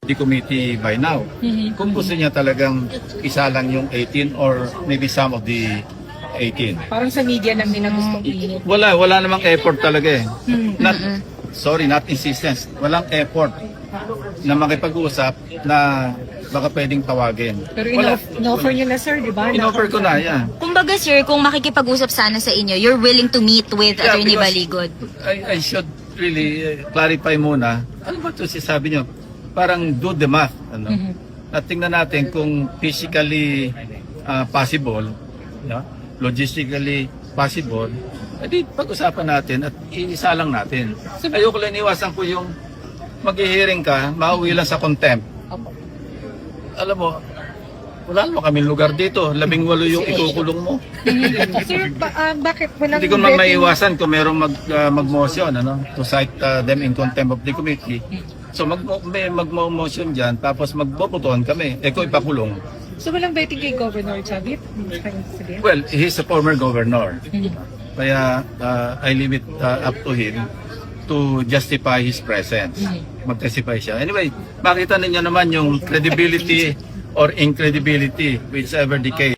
the committee by now. Kung gusto niya talagang isa lang yung 18 or maybe some of the 18. Parang sa media lang nila gustong pinit. Wala namang effort talaga eh. Not insistence. Walang effort na makipag-usap na baka pwedeng tawagin. Pero in-offer nyo na, sir, di ba? In-offer ko na, yeah. Kumbaga sir, kung makikipag-usap sana sa inyo, you're willing to meet with Yeah, Attorney because Baligod. I should really clarify muna. Ano ba ito sabi nyo? Parang do the math. Ano? At tingnan natin kung physically possible, no? Logistically possible, edi pag-usapan natin at iisa lang natin. Ayoko lang iwasan ko yung mag-hearing ka, mauwi lang sa contempt. Alam mo, wala naman kaming lugar dito. 18 yung ikukulong mo. Sir, bakit walang Hindi ko naman maiwasan kung merong mag-motion, ano, to cite them in contempt of the committee. So mag-motion dyan, tapos magbobotohan kami. Kung ipakulong. So walang betting kay Governor Chavit? Well, he's a former governor. Kaya I leave it up to him to justify his presence. Mag-testify siya. Anyway, makita ninyo naman yung credibility or incredibility, whichever the case.